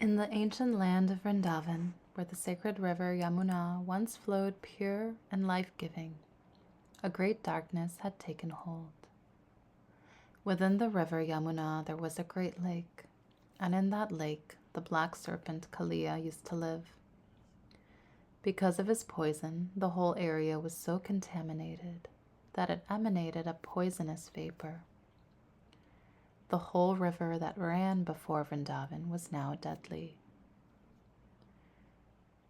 In the ancient land of Vrindavan, where the sacred river Yamuna once flowed pure and life-giving, a great darkness had taken hold. Within the river Yamuna there was a great lake, and in that lake the black serpent Kaliya used to live. Because of his poison, the whole area was so contaminated that it emanated a poisonous vapor. The whole river that ran before Vrindavan was now deadly.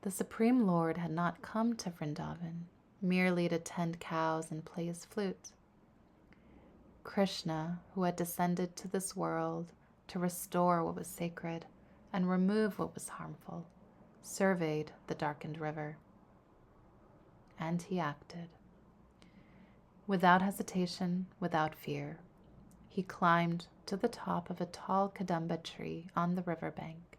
The Supreme Lord had not come to Vrindavan merely to tend cows and play his flute. Krishna, who had descended to this world to restore what was sacred and remove what was harmful, surveyed the darkened river. And he acted. Without hesitation, without fear, he climbed to the top of a tall kadamba tree on the riverbank,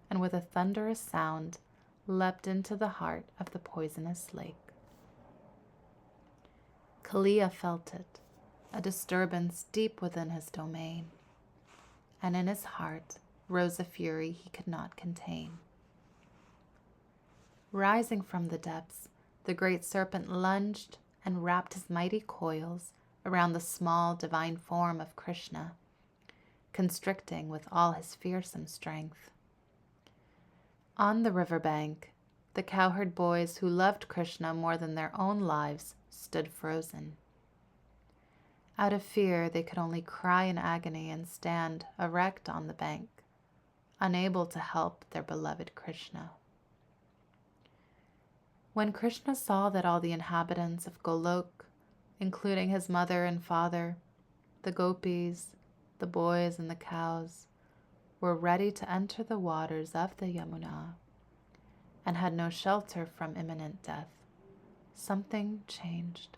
and with a thunderous sound leapt into the heart of the poisonous lake. Kaliya felt it, a disturbance deep within his domain, and in his heart rose a fury he could not contain. Rising from the depths, the great serpent lunged and wrapped his mighty coils around the small divine form of Krishna, constricting with all his fearsome strength. On the riverbank, the cowherd boys who loved Krishna more than their own lives stood frozen. Out of fear, they could only cry in agony and stand erect on the bank, unable to help their beloved Krishna. When Krishna saw that all the inhabitants of Golok, including his mother and father, the gopis, the boys and the cows, were ready to enter the waters of the Yamuna and had no shelter from imminent death, something changed.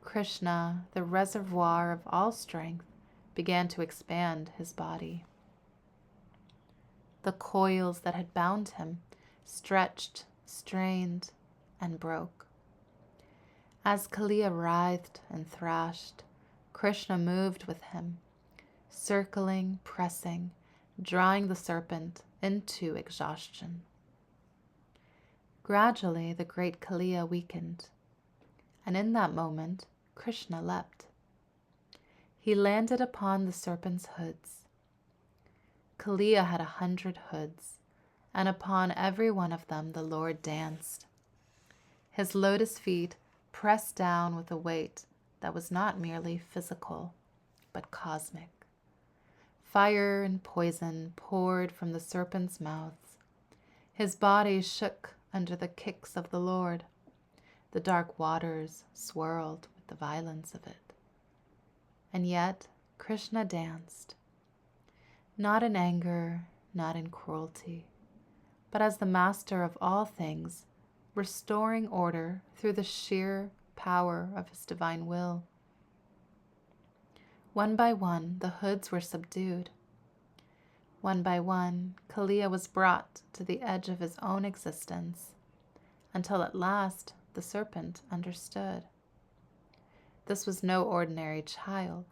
Krishna, the reservoir of all strength, began to expand his body. The coils that had bound him stretched, strained, and broke. As Kaliya writhed and thrashed, Krishna moved with him, circling, pressing, drawing the serpent into exhaustion. Gradually, the great Kaliya weakened, and in that moment, Krishna leapt. He landed upon the serpent's hoods. Kaliya had 100 hoods, and upon every one of them the Lord danced. His lotus feet pressed down with a weight that was not merely physical, but cosmic. Fire and poison poured from the serpent's mouths. His body shook under the kicks of the Lord. The dark waters swirled with the violence of it. And yet Krishna danced, not in anger, not in cruelty, but as the master of all things, restoring order through the sheer power of his divine will. One by one, the hoods were subdued. One by one, Kaliya was brought to the edge of his own existence, until at last the serpent understood. This was no ordinary child.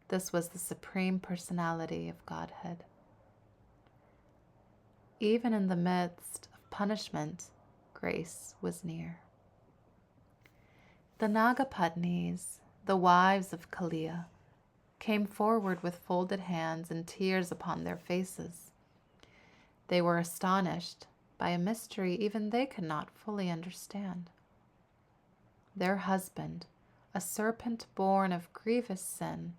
This was the Supreme Personality of Godhead. Even in the midst of punishment, grace was near. The Nagapatnis, the wives of Kaliya, came forward with folded hands and tears upon their faces. They were astonished by a mystery even they could not fully understand. Their husband, a serpent born of grievous sin,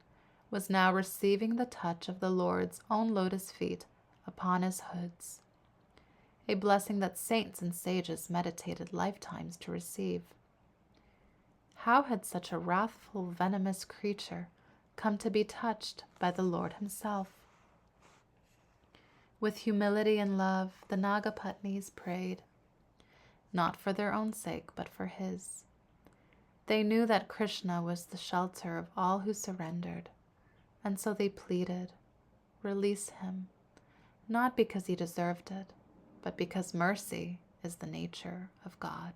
was now receiving the touch of the Lord's own lotus feet upon his hoods, a blessing that saints and sages meditated lifetimes to receive. How had such a wrathful, venomous creature come to be touched by the Lord himself? With humility and love, the Nagapatnis prayed, not for their own sake, but for his. They knew that Krishna was the shelter of all who surrendered, and so they pleaded, release him, not because he deserved it, but because mercy is the nature of God.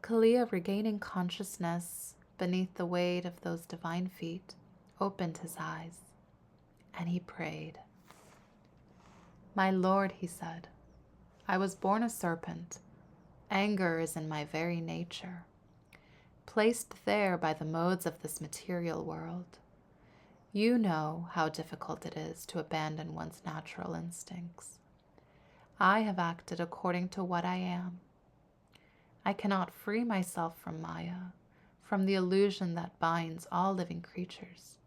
Kaliya, regaining consciousness beneath the weight of those divine feet, opened his eyes. and he prayed. "My Lord," he said, "I was born a serpent. Anger is in my very nature, placed there by the modes of this material world. You know how difficult it is to abandon one's natural instincts. I have acted according to what I am. I cannot free myself from Maya, from the illusion that binds all living creatures,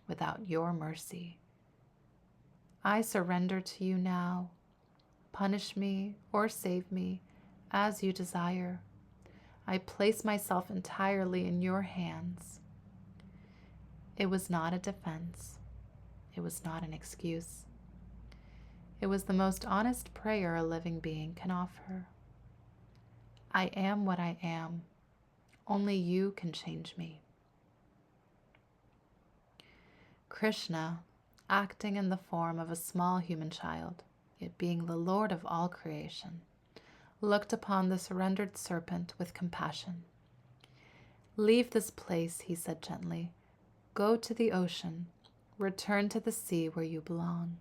without your mercy. I surrender to you now. Punish me or save me as you desire. I place myself entirely in your hands." It was not a defense. It was not an excuse. It was the most honest prayer a living being can offer. I am what I am. Only you can change me. Krishna, acting in the form of a small human child, yet being the Lord of all creation, looked upon the surrendered serpent with compassion. "Leave this place," he said gently. "Go to the ocean. Return to the sea where you belong."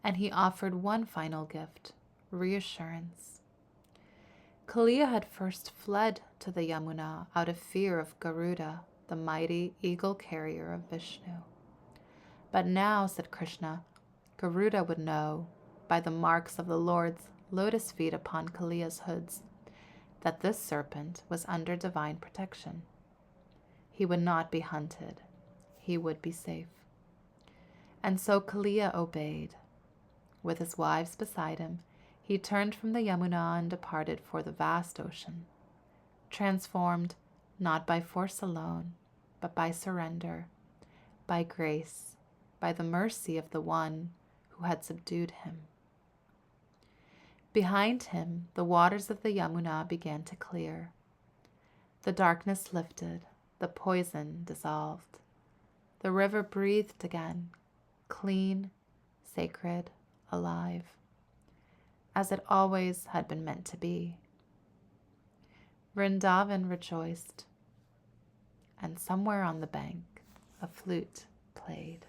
And he offered one final gift, reassurance. Kaliya had first fled to the Yamuna out of fear of Garuda, the mighty eagle carrier of Vishnu. But now, said Krishna, Garuda would know, by the marks of the Lord's lotus feet upon Kaliya's hoods, that this serpent was under divine protection. He would not be hunted. He would be safe. And so Kaliya obeyed. With his wives beside him, he turned from the Yamuna and departed for the vast ocean, transformed not by force alone, but by surrender, by grace, by the mercy of the one who had subdued him. Behind him, the waters of the Yamuna began to clear. The darkness lifted, the poison dissolved. The river breathed again, clean, sacred, alive, as it always had been meant to be. Vrindavan rejoiced, and somewhere on the bank a flute played.